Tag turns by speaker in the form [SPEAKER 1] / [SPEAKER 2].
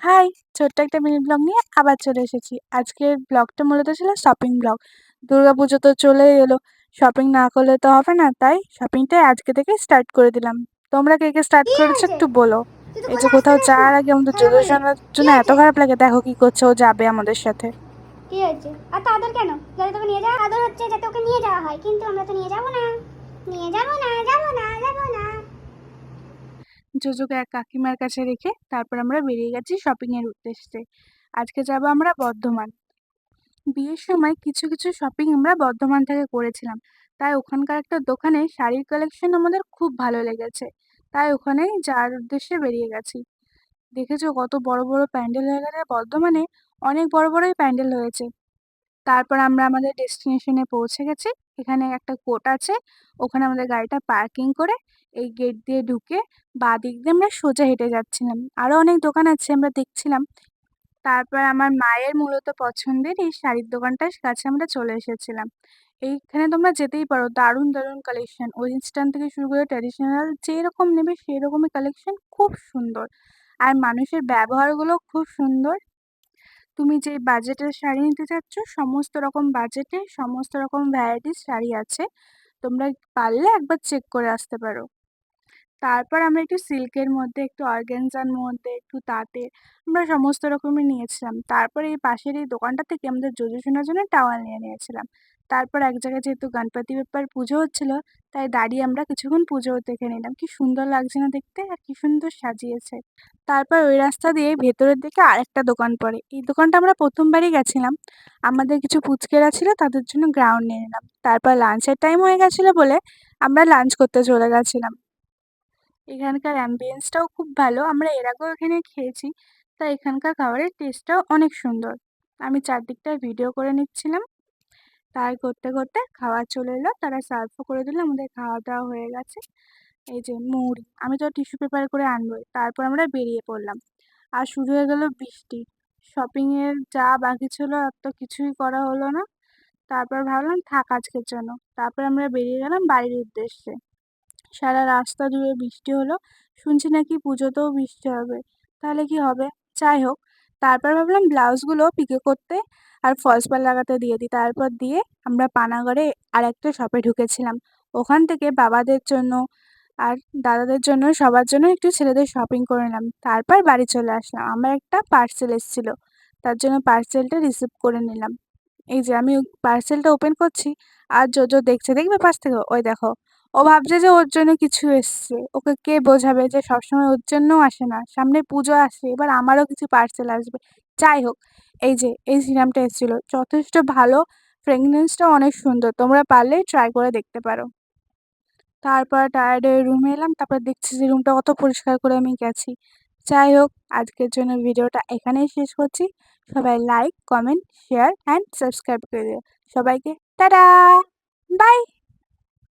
[SPEAKER 1] High! ছোট্ট একটা mini blog নিয়ে আবার চলে এসেছি। আজকের ব্লগটা মূলত ছিল শপিং ব্লগ। দুর্গাপুজো তো চলেই এলো। শপিং না করলে তো হবে না, তাই শপিংটাই আজকে থেকে স্টার্ট করে দিলাম। তোমরা কে, কে স্টার্ট
[SPEAKER 2] কি
[SPEAKER 1] করেছো
[SPEAKER 2] হয়েছে?
[SPEAKER 1] একটু বলো।
[SPEAKER 2] তুই তো
[SPEAKER 1] এই যে
[SPEAKER 2] কোথাও আসতে
[SPEAKER 1] কোথাও
[SPEAKER 2] যাস না।
[SPEAKER 1] যাওয়ার আগে আমাদের
[SPEAKER 2] সারা বলে দে।
[SPEAKER 1] যোজনার
[SPEAKER 2] কি
[SPEAKER 1] জন্য এত
[SPEAKER 2] হয়েছে?
[SPEAKER 1] খারাপ লাগে, দেখো কি করছে, ও যাবে আমাদের সাথে।
[SPEAKER 2] কি হয়েছে? আর আদর কেন? যাতে তোকে নিয়ে যাওয়া আদর হচ্ছে যাতে ওকে নিয়ে যাওয়া হয়, কিন্তু আমরা তো নিয়ে যাব না। নিয়ে যাব না, যাব না, যাব না।
[SPEAKER 1] জোজোকে এক কাকিমার কাছে রেখে তারপর আমরা বেরিয়ে গেছি শপিং এর উদ্দেশ্যে। আজকে যাব আমরা বর্ধমান। বিয়ের সময় কিছু কিছু শপিং আমরা বর্ধমান থেকে করেছিলাম, তাই ওখানকার একটা দোকানে শাড়ির কালেকশন আমাদের খুব ভালো লেগেছে, তাই ওখানেই যাওয়ার উদ্দেশ্যে বেরিয়ে গেছি। দেখেছো কত বড় বড় প্যান্ডেল হয়ে গেছে বর্ধমানে, অনেক বড় বড়ই প্যান্ডেল হয়েছে। তারপর আমরা আমাদের ডেস্টিনেশনে পৌঁছে গেছি। এখানে একটা কোর্ট আছে, ওখানে আমাদের গাড়িটা পার্কিং করে এই গেট দিয়ে ঢুকে বাঁ দিক দিয়ে আমরা সোজা হেঁটে যাচ্ছিলাম। আরো অনেক দোকান আছে আমরা দেখছিলাম। তারপর আমার মায়ের মূলত পছন্দের এই শাড়ির দোকানটার কাছে আমরা চলে এসেছিলাম। এইখানে তোমরা যেতেই পারো, দারুণ দারুণ কালেকশন, ওয়েস্টার্ন থেকে শুরু করে ট্র্যাডিশনাল যেরকম নেবে সেই রকমই কালেকশন, খুব সুন্দর। আর মানুষের ব্যবহারগুলো খুব সুন্দর। তুমি যে বাজেটের শাড়ি নিতে চাচ্ছ, সমস্ত রকম বাজেটে সমস্ত রকম ভ্যারাইটিস শাড়ি আছে, তোমরা পারলে একবার চেক করে আসতে পারো। তারপর আমরা একটু সিল্কের মধ্যে, একটু অর্গানজার মধ্যে, একটু তাঁতের, আমরা সমস্ত রকমই নিয়েছিলাম। তারপর এই পাশের এই দোকানটা থেকে আমাদের জোজো সোনার জন্য টাওয়াল নিয়ে নিয়েছিলাম। তারপর এক জায়গায় যেহেতু গণপতি বাপ্পার পুজো হচ্ছিল, তাই দাঁড়িয়ে আমরা কিছুক্ষণ পুজোও দেখে নিলাম। কি সুন্দর লাগছে না দেখতে, আর কি সুন্দর সাজিয়েছে। তারপর ওই রাস্তা দিয়ে ভেতরের দিকে আরেকটা দোকান পড়ে, এই দোকানটা আমরা প্রথমবারই গেছিলাম। আমাদের কিছু পুচকেরা ছিল, তাদের জন্য গ্রাউন্ড নিয়ে নিলাম। তারপর লাঞ্চের টাইম হয়ে গেছিলো বলে আমরা লাঞ্চ করতে চলে গেছিলাম। এখানকার অ্যাম্বিয়েন্সটাও খুব ভালো, আমরা এর আগেও এখানে খেয়েছি, তাই এখানকার খাবারের টেস্টটাও অনেক সুন্দর। আমি চারদিকটায় ভিডিও করে নিচ্ছিলাম। তাই করতে করতে খাওয়া চলে এলো, তারা সার্ভও করে দিল, আমাদের খাওয়া দাওয়া হয়ে গেছে। এই যে মুড়ি, আমি তো টিস্যু পেপার করে আনবোই। তারপর আমরা বেরিয়ে পড়লাম, আর শুরু হয়ে গেল বৃষ্টি। শপিংয়ের যা বাকি ছিল আর তো কিছুই করা হলো না। তারপর ভাবলাম থাক আজকের জন্য। তারপর আমরা বেরিয়ে গেলাম বাড়ির উদ্দেশ্যে। সারা রাস্তা জুড়ে বৃষ্টি হলো। শুনছি নাকি পুজোতেও বৃষ্টি হবে, তাহলে কি হবে। যাই হোক, তারপর ভাবলাম ব্লাউজগুলো পিকে করতে আর ফলস পাড় লাগাতে দিয়ে দিই। তারপর দিয়ে আমরা পানাগড়ে আর একটা শপে ঢুকেছিলাম। ওখান থেকে বাবাদের জন্য আর দাদাদের জন্য সবার জন্য একটু ছেলেদের শপিং করে নিলাম। তারপর বাড়ি চলে আসলাম। আমার একটা পার্সেল এসেছিল, তার জন্য পার্সেলটা রিসিভ করে নিলাম। এই যে আমি পার্সেলটা ওপেন করছি, আর জোজো দেখছে, দেখবে পাশ থেকে, ওই দেখো, ও ভাবছে যে ওর জন্য কিছু এসছে। ওকে কে বোঝাবে যে সবসময় ওর জন্যও আসে না, সামনে পুজো আসে, এবার আমারও কিছু পার্সেল আসবে। যাই হোক, এই যে এই সিরামটা এসেছিল, যথেষ্ট ভালো, ফ্রেগনেন্সটাও অনেক সুন্দর, তোমরা পারলে ট্রাই করে দেখতে পারো। তারপর টায়ার্ড হয়ে রুমে এলাম, তারপর দেখছি যে রুমটা কত পরিষ্কার করে আমি গেছি। যাই হোক, আজকের জন্য ভিডিওটা এখানেই শেষ করছি। সবাই like, comment, share and subscribe করে দিও। সবাইকে টাটা, বাই।